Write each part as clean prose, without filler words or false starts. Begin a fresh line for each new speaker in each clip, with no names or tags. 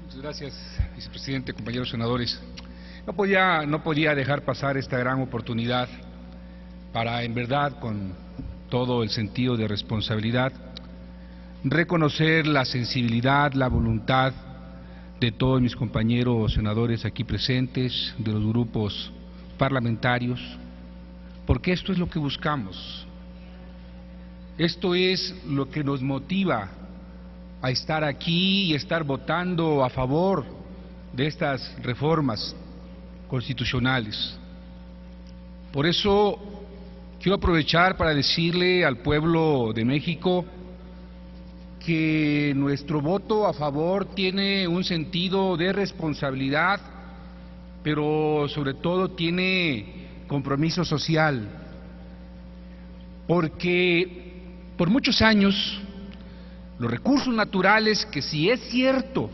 Muchas gracias, vicepresidente, compañeros senadores. No podía dejar pasar esta gran oportunidad para, en verdad, con todo el sentido de responsabilidad, reconocer la sensibilidad, la voluntad de todos mis compañeros senadores aquí presentes, de los grupos parlamentarios, porque esto es lo que buscamos. Esto es lo que nos motiva a estar aquí y estar votando a favor de estas reformas constitucionales. Por eso quiero aprovechar para decirle al pueblo de México que nuestro voto a favor tiene un sentido de responsabilidad, pero sobre todo tiene compromiso social, porque por muchos años los recursos naturales, que si es cierto,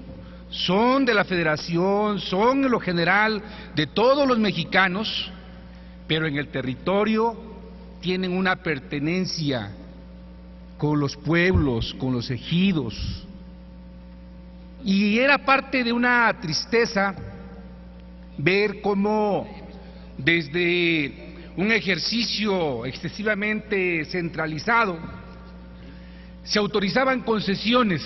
son de la Federación, son en lo general de todos los mexicanos, pero en el territorio tienen una pertenencia con los pueblos, con los ejidos. Y era parte de una tristeza ver cómo desde un ejercicio excesivamente centralizado se autorizaban concesiones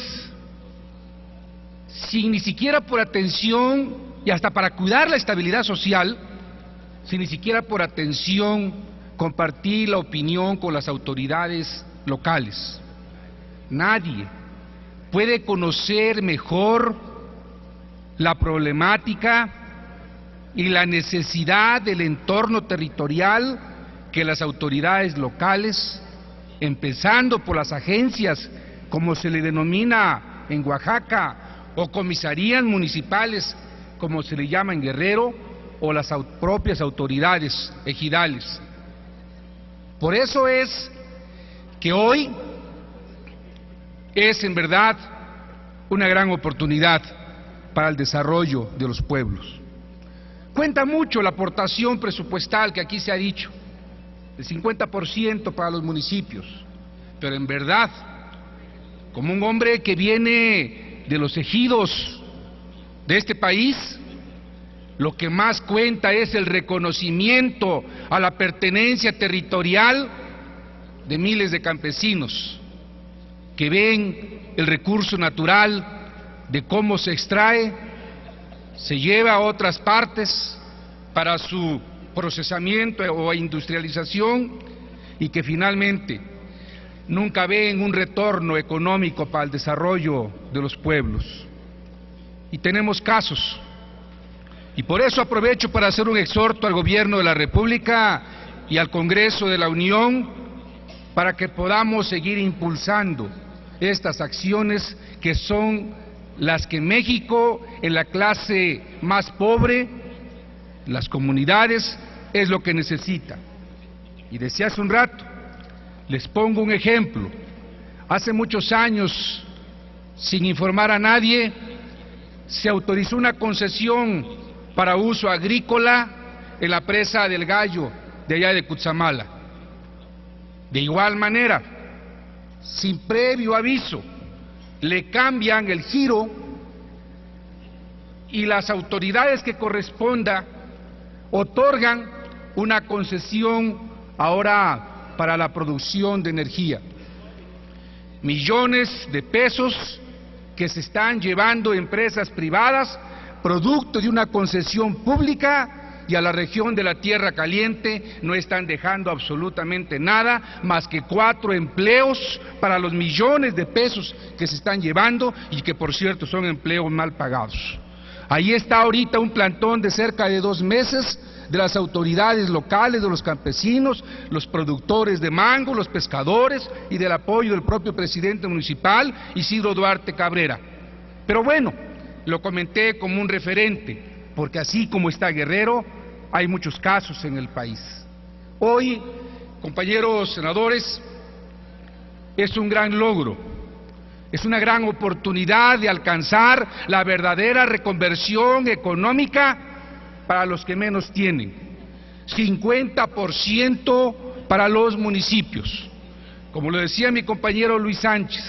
sin ni siquiera por atención, y hasta para cuidar la estabilidad social, sin ni siquiera por atención compartir la opinión con las autoridades locales. Nadie puede conocer mejor la problemática y la necesidad del entorno territorial que las autoridades locales, empezando por las agencias, como se le denomina en Oaxaca, o comisarías municipales, como se le llama en Guerrero, o las propias autoridades ejidales. Por eso es que hoy es en verdad una gran oportunidad para el desarrollo de los pueblos. Cuenta mucho la aportación presupuestal que aquí se ha dicho, el 50% para los municipios, pero en verdad, como un hombre que viene de los ejidos de este país, lo que más cuenta es el reconocimiento a la pertenencia territorial de miles de campesinos que ven el recurso natural, de cómo se extrae, se lleva a otras partes para su procesamiento o industrialización, y que finalmente nunca ven un retorno económico para el desarrollo de los pueblos. Y tenemos casos, y por eso aprovecho para hacer un exhorto al Gobierno de la República y al Congreso de la Unión para que podamos seguir impulsando estas acciones que son las que México, en la clase más pobre, las comunidades, es lo que necesita. Y decía hace un rato, les pongo un ejemplo. Hace muchos años, sin informar a nadie, se autorizó una concesión para uso agrícola en la presa del Gallo, de allá de Cutzamala. De igual manera, sin previo aviso, le cambian el giro y las autoridades que corresponda otorgan una concesión ahora para la producción de energía. Millones de pesos que se están llevando empresas privadas, producto de una concesión pública, y a la región de la Tierra Caliente no están dejando absolutamente nada más que 4 empleos para los millones de pesos que se están llevando, y que por cierto son empleos mal pagados. Ahí está ahorita un plantón de cerca de 2 meses de las autoridades locales, de los campesinos, los productores de mango, los pescadores, y del apoyo del propio presidente municipal, Isidro Duarte Cabrera. Pero bueno, lo comenté como un referente, porque así como está Guerrero, hay muchos casos en el país. Hoy, compañeros senadores, es un gran logro, es una gran oportunidad de alcanzar la verdadera reconversión económica para los que menos tienen. 50% para los municipios. Como lo decía mi compañero Luis Sánchez,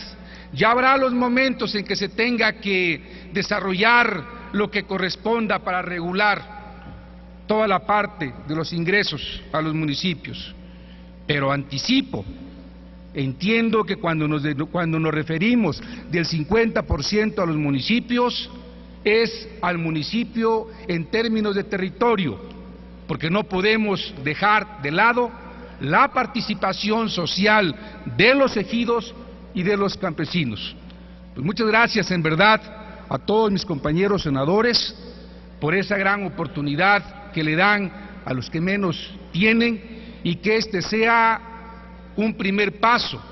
ya habrá los momentos en que se tenga que desarrollar lo que corresponda para regular toda la parte de los ingresos a los municipios. Pero anticipo, entiendo que cuando nos referimos del 50% a los municipios, es al municipio en términos de territorio, porque no podemos dejar de lado la participación social de los ejidos y de los campesinos. Pues muchas gracias en verdad a todos mis compañeros senadores por esa gran oportunidad que le dan a los que menos tienen, y que este sea un primer paso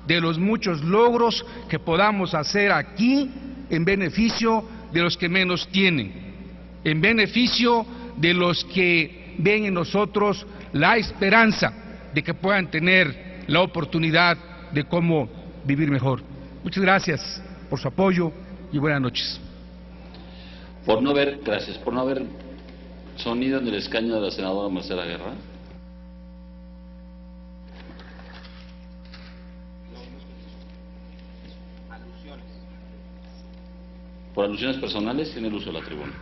de los muchos logros que podamos hacer aquí en beneficio de los que menos tienen, en beneficio de los que ven en nosotros la esperanza de que puedan tener la oportunidad de cómo vivir mejor. Muchas gracias por su apoyo y buenas noches.
Gracias. Por no haber sonido en el escaño de la senadora Marcela Guerra. Por alusiones personales tiene el uso de la tribuna.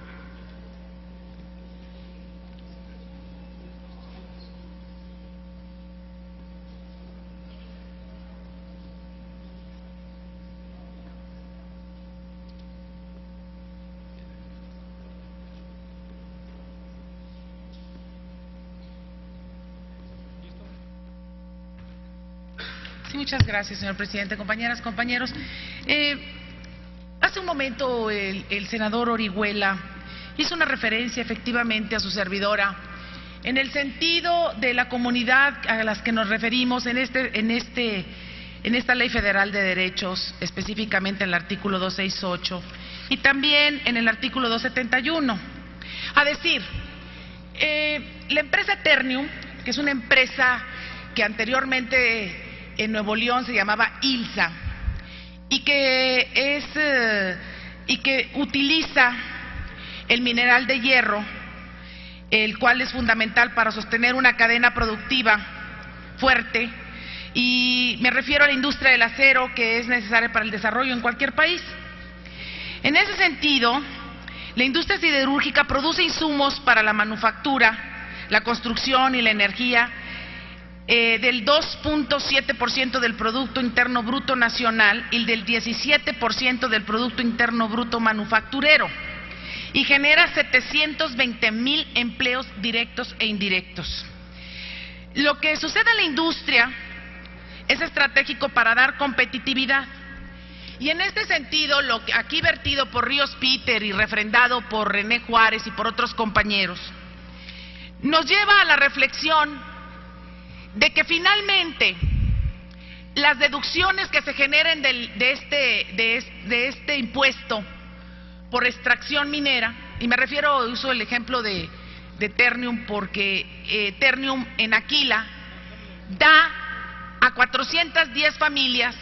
Sí, muchas gracias, señor presidente. Compañeras, compañeros, hace un momento el senador Orihuela hizo una referencia efectivamente a su servidora en el sentido de la comunidad a las que nos referimos en esta Ley Federal de Derechos, específicamente en el artículo 268 y también en el artículo 271. A decir, la empresa Ternium, que es una empresa que anteriormente en Nuevo León se llamaba ILSA, y que utiliza el mineral de hierro, el cual es fundamental para sostener una cadena productiva fuerte, y me refiero a la industria del acero, que es necesaria para el desarrollo en cualquier país. En ese sentido, la industria siderúrgica produce insumos para la manufactura, la construcción y la energía del 2.7% del Producto Interno Bruto Nacional y del 17% del Producto Interno Bruto Manufacturero, y genera 720,000 empleos directos e indirectos. Lo que sucede en la industria es estratégico para dar competitividad, y en este sentido, lo que aquí vertido por Ríos Peter y refrendado por René Juárez y por otros compañeros, nos lleva a la reflexión de que finalmente las deducciones que se generen de este impuesto por extracción minera, y me refiero, uso el ejemplo de Ternium porque Ternium en Aquila da a 410 familias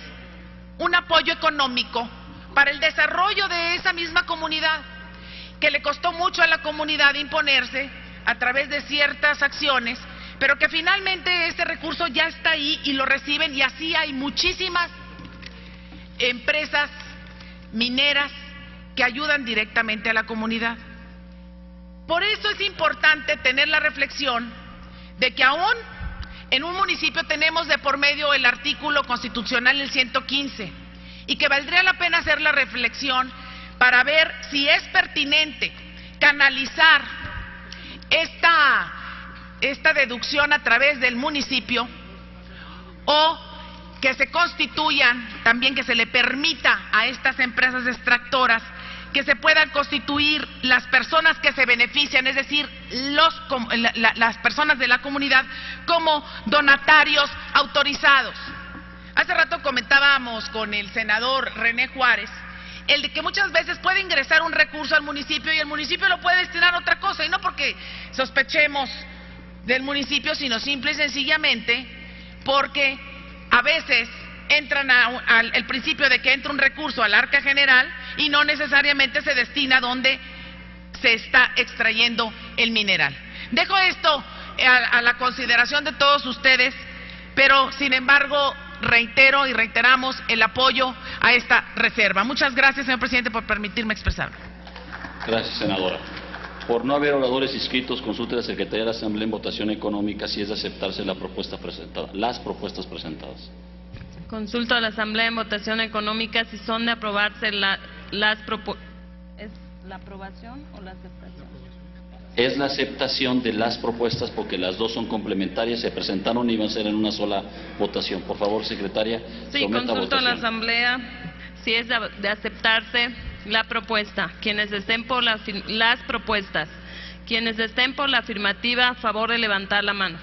un apoyo económico para el desarrollo de esa misma comunidad, que le costó mucho a la comunidad imponerse a través de ciertas acciones, pero que finalmente este recurso ya está ahí y lo reciben, y así hay muchísimas empresas mineras que ayudan directamente a la comunidad. Por eso es importante tener la reflexión de que aún en un municipio tenemos de por medio el artículo constitucional, el 115, y que valdría la pena hacer la reflexión para ver si es pertinente canalizar esta deducción a través del municipio, o que se constituyan también, que se le permita a estas empresas extractoras que se puedan constituir las personas que se benefician, es decir, las personas de la comunidad, como donatarios autorizados. Hace rato comentábamos con el senador René Juárez el de que muchas veces puede ingresar un recurso al municipio y el municipio lo puede destinar a otra cosa, y no porque sospechemos del municipio, sino simple y sencillamente porque a veces entran al principio de que entra un recurso al arca general y no necesariamente se destina donde se está extrayendo el mineral. Dejo esto a la consideración de todos ustedes, pero sin embargo reitero y reiteramos el apoyo a esta reserva. Muchas gracias, señor presidente, por permitirme expresarme.
Gracias, senadora. Por no haber oradores inscritos, consulte a la Secretaría de la Asamblea en votación económica si es de aceptarse la propuesta presentada, las propuestas presentadas.
Consulto a la Asamblea en votación económica si son de aprobarse las propuestas. ¿Es la aprobación o la aceptación?
Es la aceptación de las propuestas porque las dos son complementarias, se presentaron y iban a ser en una sola votación. Por favor, secretaria,
sí,
someta a
consulto a la
votación.
Asamblea si es de aceptarse la propuesta. Quienes estén por las propuestas, quienes estén por la afirmativa, a favor de levantar la mano.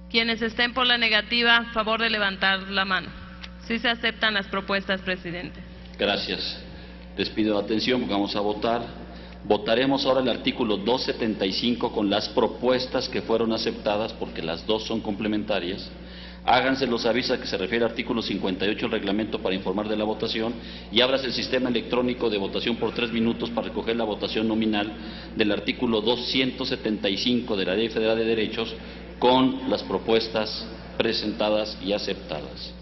Quienes estén por la negativa, a favor de levantar la mano. Sí se aceptan las propuestas, presidente.
Gracias. Les pido atención porque vamos a votar. Votaremos ahora el artículo 275 con las propuestas que fueron aceptadas porque las dos son complementarias. Háganse los avisos que se refiere al artículo 58 del reglamento para informar de la votación y ábrase el sistema electrónico de votación por 3 minutos para recoger la votación nominal del artículo 275 de la Ley Federal de Derechos con las propuestas presentadas y aceptadas.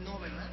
No, ¿verdad?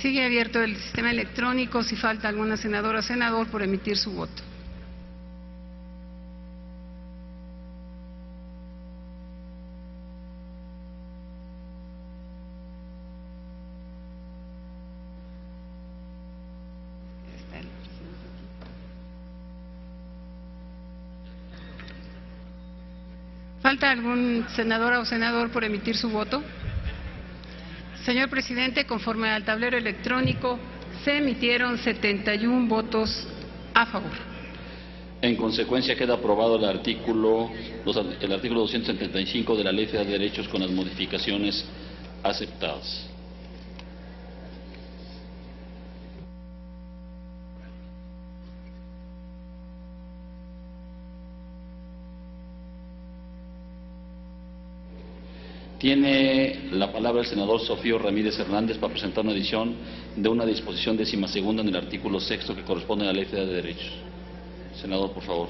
Sigue abierto el sistema electrónico si falta alguna senadora o senador por emitir su voto. ¿Falta algún senadora o senador por emitir su voto? Señor presidente, conforme al tablero electrónico, se emitieron 71 votos a favor.
En consecuencia, queda aprobado el artículo 275 de la Ley Federal de Derechos con las modificaciones aceptadas. Tiene la palabra el senador Sofío Ramírez Hernández para presentar una edición de una disposición 12ª en el artículo 6º que corresponde a la Ley Federal de Derechos. Senador, por favor.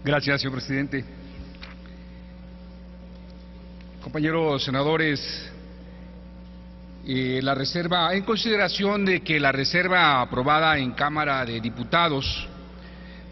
Gracias, señor presidente. Compañeros senadores, la reserva, en consideración de que la reserva aprobada en Cámara de Diputados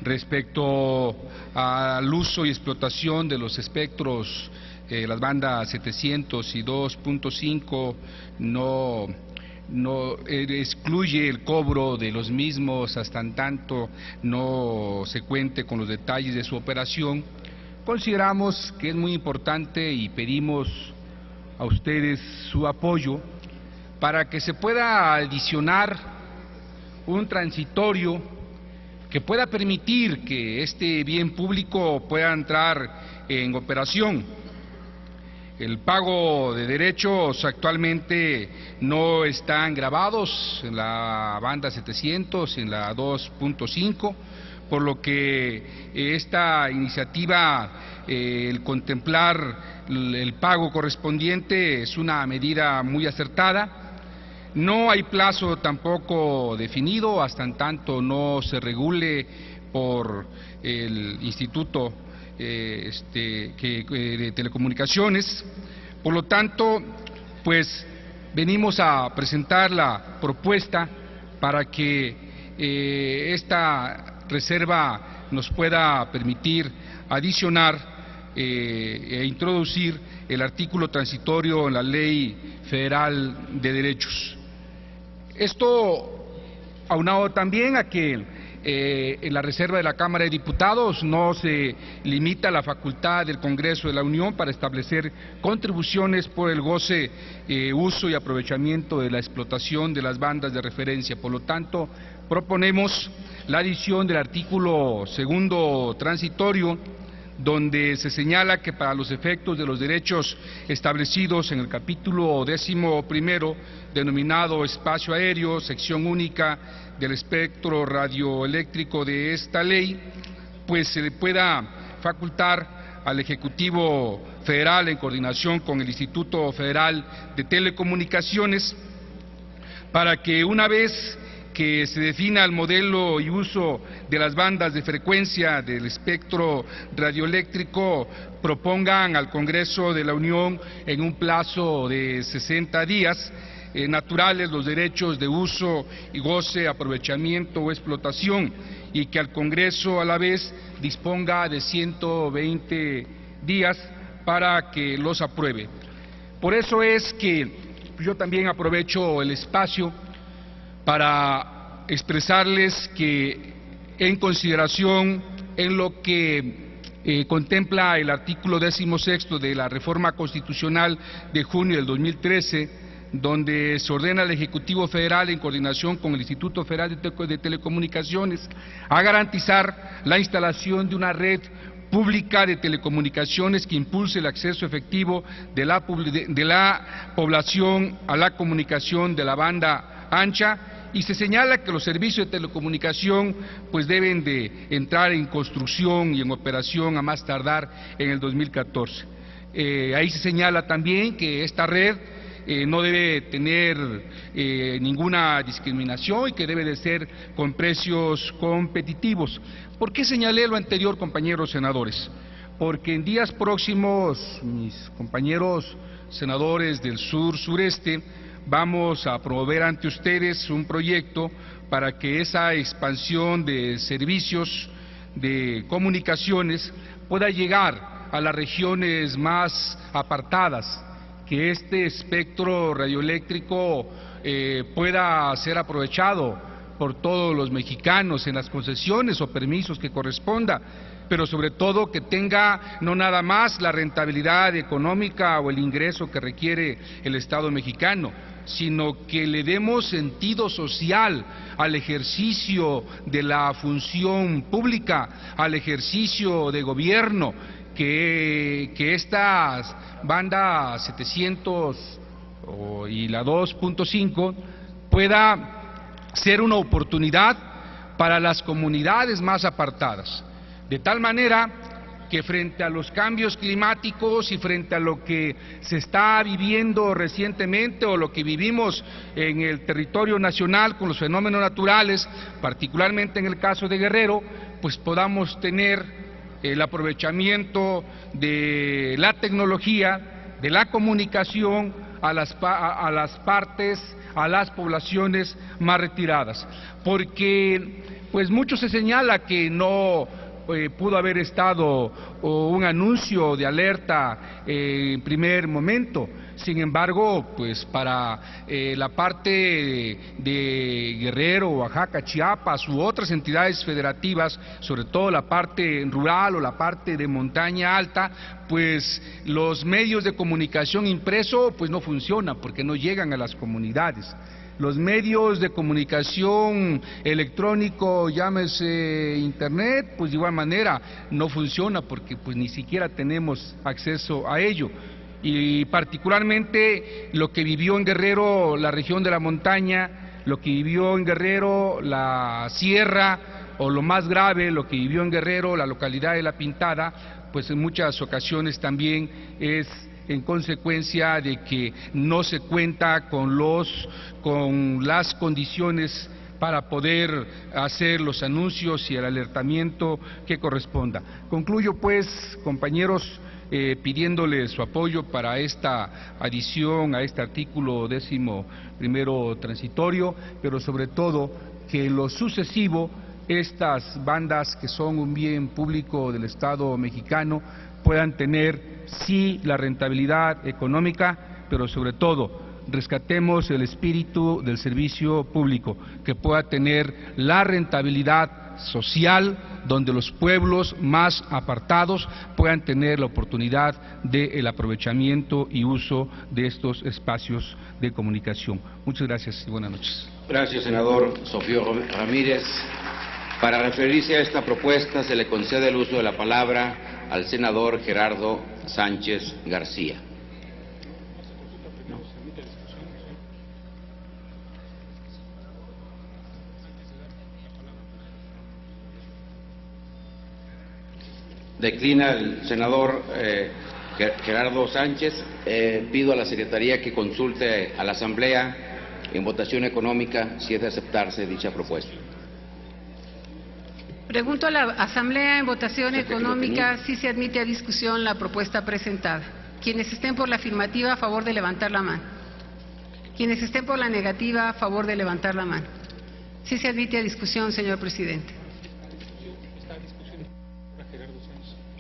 respecto al uso y explotación de los espectros, las bandas 700 y 2.5 no excluye el cobro de los mismos hasta en tanto no se cuente con los detalles de su operación. Consideramos que es muy importante y pedimos a ustedes su apoyo para que se pueda adicionar un transitorio que pueda permitir que este bien público pueda entrar en operación. El pago de derechos actualmente no están grabados en la banda 700, en la 2.5, por lo que esta iniciativa, el contemplar el pago correspondiente, es una medida muy acertada. No hay plazo tampoco definido hasta en tanto no se regule por el Instituto de Telecomunicaciones. Por lo tanto, pues venimos a presentar la propuesta para que esta reserva nos pueda permitir adicionar e introducir el artículo transitorio en la Ley Federal de Derechos. Esto aunado también a que en la reserva de la Cámara de Diputados no se limita la facultad del Congreso de la Unión para establecer contribuciones por el goce, uso y aprovechamiento de la explotación de las bandas de referencia. Por lo tanto, proponemos la adición del artículo 2º transitorio, donde se señala que para los efectos de los derechos establecidos en el capítulo 11º, denominado espacio aéreo, sección única del espectro radioeléctrico de esta ley, pues se le pueda facultar al Ejecutivo Federal, en coordinación con el Instituto Federal de Telecomunicaciones, para que una vez que se defina el modelo y uso de las bandas de frecuencia del espectro radioeléctrico, propongan al Congreso de la Unión en un plazo de 60 días naturales los derechos de uso y goce, aprovechamiento o explotación, y que al Congreso a la vez disponga de 120 días para que los apruebe. Por eso es que yo también aprovecho el espacio para expresarles que, en consideración en lo que contempla el artículo 16º de la Reforma Constitucional de junio del 2013, donde se ordena al Ejecutivo Federal, en coordinación con el Instituto Federal de Telecomunicaciones, a garantizar la instalación de una red pública de telecomunicaciones que impulse el acceso efectivo de la población a la comunicación de la banda ancha, y se señala que los servicios de telecomunicación pues deben de entrar en construcción y en operación a más tardar en el 2014. Ahí se señala también que esta red no debe tener ninguna discriminación y que debe de ser con precios competitivos. ¿Por qué señalé lo anterior, compañeros senadores? Porque en días próximos mis compañeros senadores del sur-sureste vamos a promover ante ustedes un proyecto para que esa expansión de servicios de comunicaciones pueda llegar a las regiones más apartadas, que este espectro radioeléctrico pueda ser aprovechado por todos los mexicanos en las concesiones o permisos que corresponda, pero sobre todo que tenga no nada más la rentabilidad económica o el ingreso que requiere el Estado mexicano, sino que le demos sentido social al ejercicio de la función pública, al ejercicio de gobierno, que estas bandas 700 y la 2.5 pueda ser una oportunidad para las comunidades más apartadas, de tal manera que frente a los cambios climáticos y frente a lo que se está viviendo recientemente o lo que vivimos en el territorio nacional con los fenómenos naturales, particularmente en el caso de Guerrero, pues podamos tener el aprovechamiento de la tecnología, de la comunicación a las poblaciones más retiradas, porque pues mucho se señala que no pudo haber estado un anuncio de alerta en primer momento. Sin embargo, pues para la parte de Guerrero, Oaxaca, Chiapas u otras entidades federativas, sobre todo la parte rural o la parte de montaña alta, pues los medios de comunicación impreso pues no funcionan porque no llegan a las comunidades. Los medios de comunicación electrónico, llámese internet, pues de igual manera no funciona porque pues ni siquiera tenemos acceso a ello. Y particularmente lo que vivió en Guerrero la región de la montaña, lo que vivió en Guerrero la sierra, o lo más grave, lo que vivió en Guerrero la localidad de La Pintada, pues en muchas ocasiones también es en consecuencia de que no se cuenta con las condiciones para poder hacer los anuncios y el alertamiento que corresponda. Concluyo pues, compañeros, pidiéndoles su apoyo para esta adición a este artículo 11º transitorio, pero sobre todo que en lo sucesivo estas bandas que son un bien público del Estado mexicano puedan tener sí la rentabilidad económica, pero sobre todo rescatemos el espíritu del servicio público, que pueda tener la rentabilidad social, donde los pueblos más apartados puedan tener la oportunidad del aprovechamiento y uso de estos espacios de comunicación. Muchas gracias y buenas noches.
Gracias, senador Sofío Ramírez. Para referirse a esta propuesta se le concede el uso de la palabra al senador Gerardo Sánchez García. Declina el senador Gerardo Sánchez. Pido a la Secretaría que consulte a la Asamblea en votación económica si es de aceptarse dicha propuesta.
Pregunto a la Asamblea en votación económica si se admite a discusión la propuesta presentada. Quienes estén por la afirmativa, a favor de levantar la mano. Quienes estén por la negativa, a favor de levantar la mano. Sí se admite a discusión, señor presidente.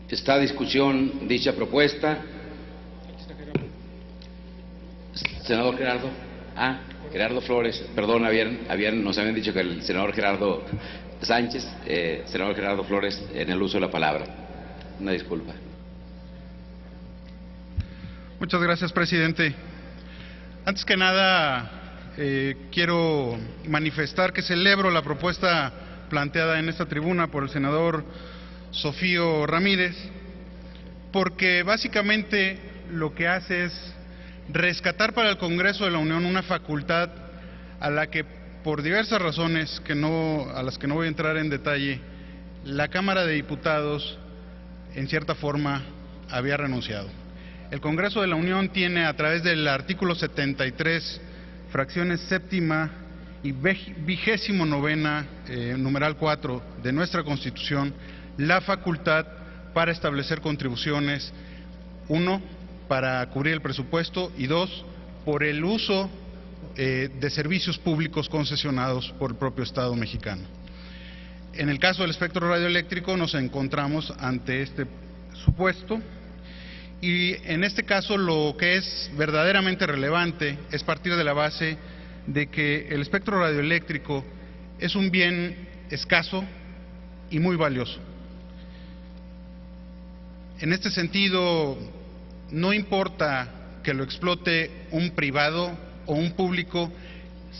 Está a discusión dicha propuesta. Senador Gerardo. Gerardo Flores. Perdón, nos habían dicho que el senador Gerardo Sánchez, senador Gerardo Flores, en el uso de la palabra. Una disculpa.
Muchas gracias, presidente. Antes que nada, quiero manifestar que celebro la propuesta planteada en esta tribuna por el senador Sofío Ramírez, porque básicamente lo que hace es rescatar para el Congreso de la Unión una facultad a la que, por diversas razones a las que no voy a entrar en detalle, la Cámara de Diputados en cierta forma había renunciado. El Congreso de la Unión tiene, a través del artículo 73, fracciones séptima y 29ª, numeral 4 de nuestra Constitución, la facultad para establecer contribuciones, 1, para cubrir el presupuesto y 2, por el uso de servicios públicos concesionados por el propio Estado mexicano. En el caso del espectro radioeléctrico nos encontramos ante este supuesto y en este caso lo que es verdaderamente relevante es partir de la base de que el espectro radioeléctrico es un bien escaso y muy valioso. En este sentido, no importa que lo explote un privado o un público,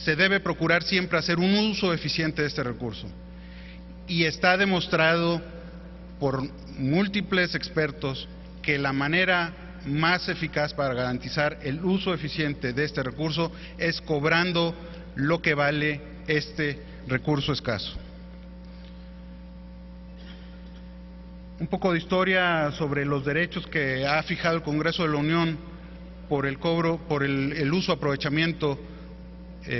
se debe procurar siempre hacer un uso eficiente de este recurso. Y está demostrado por múltiples expertos que la manera más eficaz para garantizar el uso eficiente de este recurso es cobrando lo que vale este recurso escaso. Un poco de historia sobre los derechos que ha fijado el Congreso de la Unión por el cobro, por el uso, aprovechamiento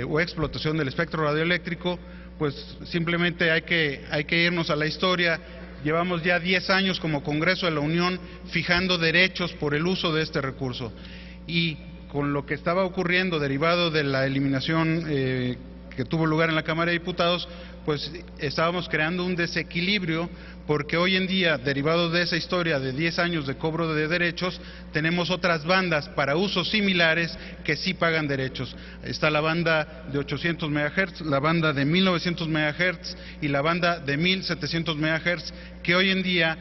o explotación del espectro radioeléctrico. Pues simplemente hay que irnos a la historia. Llevamos ya 10 años como Congreso de la Unión fijando derechos por el uso de este recurso. Y con lo que estaba ocurriendo derivado de la eliminación que tuvo lugar en la Cámara de Diputados, pues estábamos creando un desequilibrio, porque hoy en día, derivado de esa historia de 10 años de cobro de derechos, tenemos otras bandas para usos similares que sí pagan derechos. Está la banda de 800 MHz, la banda de 1900 MHz y la banda de 1700 MHz, que hoy en día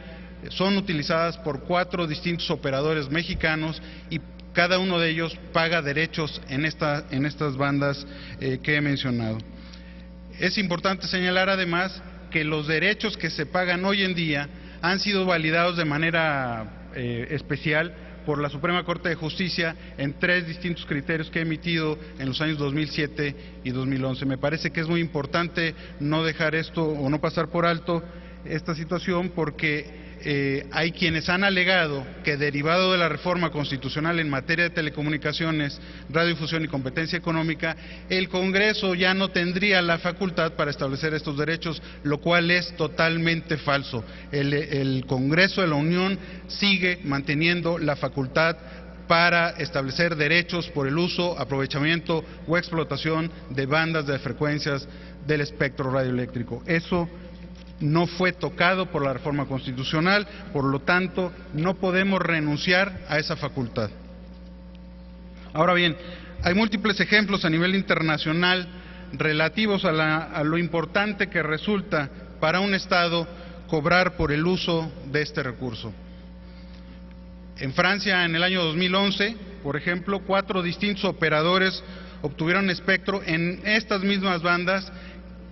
son utilizadas por 4 distintos operadores mexicanos y cada uno de ellos paga derechos en estas bandas que he mencionado. Es importante señalar además que los derechos que se pagan hoy en día han sido validados de manera especial por la Suprema Corte de Justicia en 3 distintos criterios que ha emitido en los años 2007 y 2011. Me parece que es muy importante no dejar esto o no pasar por alto esta situación, porque hay quienes han alegado que derivado de la reforma constitucional en materia de telecomunicaciones, radiodifusión y competencia económica, el Congreso ya no tendría la facultad para establecer estos derechos, lo cual es totalmente falso. El Congreso de la Unión sigue manteniendo la facultad para establecer derechos por el uso, aprovechamiento o explotación de bandas de frecuencias del espectro radioeléctrico. Eso no fue tocado por la reforma constitucional, por lo tanto, no podemos renunciar a esa facultad. Ahora bien, hay múltiples ejemplos a nivel internacional relativos a lo importante que resulta para un Estado cobrar por el uso de este recurso. En Francia, en el año 2011, por ejemplo, 4 distintos operadores obtuvieron espectro en estas mismas bandas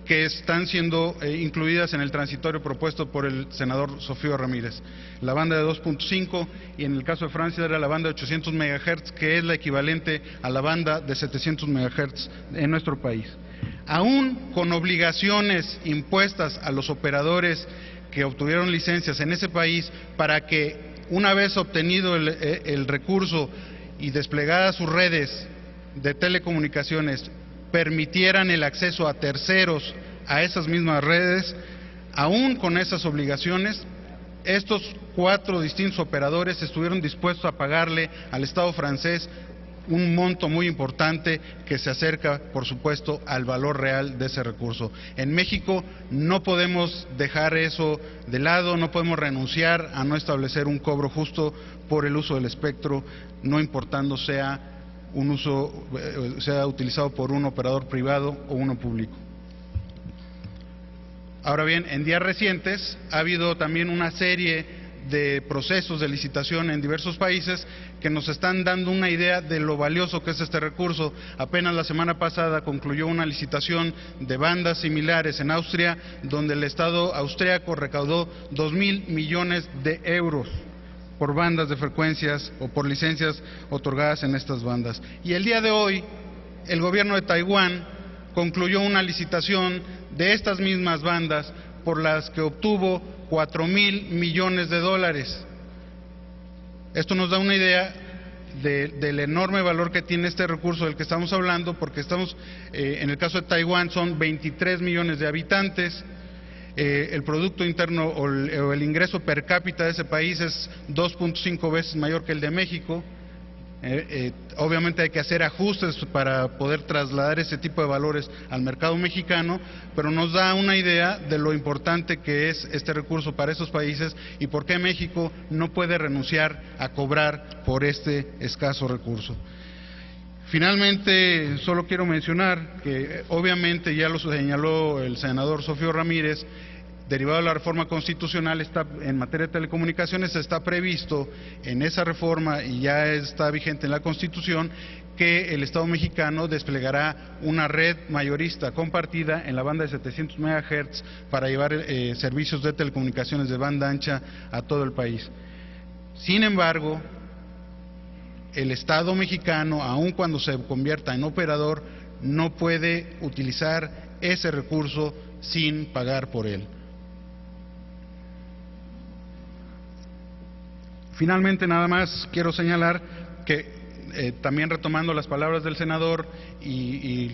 que están siendo incluidas en el transitorio propuesto por el senador Sofío Ramírez. La banda de 2.5 y en el caso de Francia era la banda de 800 MHz, que es la equivalente a la banda de 700 MHz en nuestro país. Aún con obligaciones impuestas a los operadores que obtuvieron licencias en ese país para que una vez obtenido el recurso y desplegadas sus redes de telecomunicaciones permitieran el acceso a terceros a esas mismas redes, aún con esas obligaciones, estos 4 distintos operadores estuvieron dispuestos a pagarle al Estado francés un monto muy importante que se acerca, por supuesto, al valor real de ese recurso. En México no podemos dejar eso de lado, no podemos renunciar a no establecer un cobro justo por el uso del espectro, no importando sea utilizado por un operador privado o uno público. Ahora bien, en días recientes ha habido también una serie de procesos de licitación en diversos países que nos están dando una idea de lo valioso que es este recurso. Apenas la semana pasada concluyó una licitación de bandas similares en Austria, donde el Estado austríaco recaudó 2.000 millones de euros por bandas de frecuencias o por licencias otorgadas en estas bandas. Y el día de hoy, el gobierno de Taiwán concluyó una licitación de estas mismas bandas por las que obtuvo 4.000 millones de dólares. Esto nos da una idea del enorme valor que tiene este recurso del que estamos hablando, porque en el caso de Taiwán son 23 millones de habitantes. El Producto Interno o el ingreso per cápita de ese país es 2.5 veces mayor que el de México, Obviamente hay que hacer ajustes para poder trasladar ese tipo de valores al mercado mexicano, pero nos da una idea de lo importante que es este recurso para esos países y por qué México no puede renunciar a cobrar por este escaso recurso. Finalmente, solo quiero mencionar que obviamente ya lo señaló el senador Sofío Ramírez, derivado de la reforma constitucional en materia de telecomunicaciones, está previsto en esa reforma y ya está vigente en la Constitución que el Estado mexicano desplegará una red mayorista compartida en la banda de 700 MHz para llevar servicios de telecomunicaciones de banda ancha a todo el país. Sin embargo, el Estado mexicano, aun cuando se convierta en operador, no puede utilizar ese recurso sin pagar por él. Finalmente, nada más quiero señalar que también retomando las palabras del senador y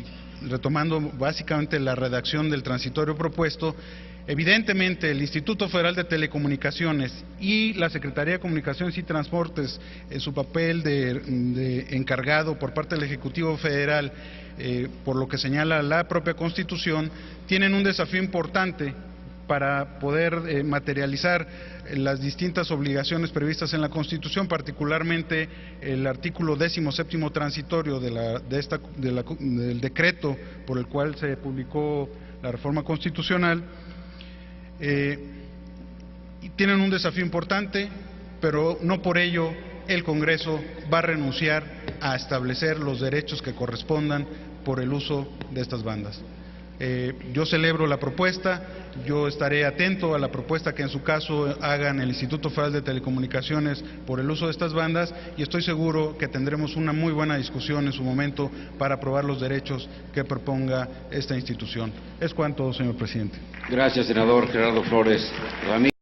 retomando básicamente la redacción del transitorio propuesto, evidentemente el Instituto Federal de Telecomunicaciones y la Secretaría de Comunicaciones y Transportes en su papel de encargado por parte del Ejecutivo Federal, por lo que señala la propia Constitución, tienen un desafío importante para poder materializar las distintas obligaciones previstas en la Constitución, particularmente el artículo 17º transitorio del decreto por el cual se publicó la reforma constitucional. Tienen un desafío importante, pero no por ello el Congreso va a renunciar a establecer los derechos que correspondan por el uso de estas bandas. Yo celebro la propuesta, yo estaré atento a la propuesta que en su caso hagan el Instituto Federal de Telecomunicaciones por el uso de estas bandas y estoy seguro que tendremos una muy buena discusión en su momento para aprobar los derechos que proponga esta institución. Es cuanto, señor presidente.
Gracias, senador Gerardo Flores Ramírez.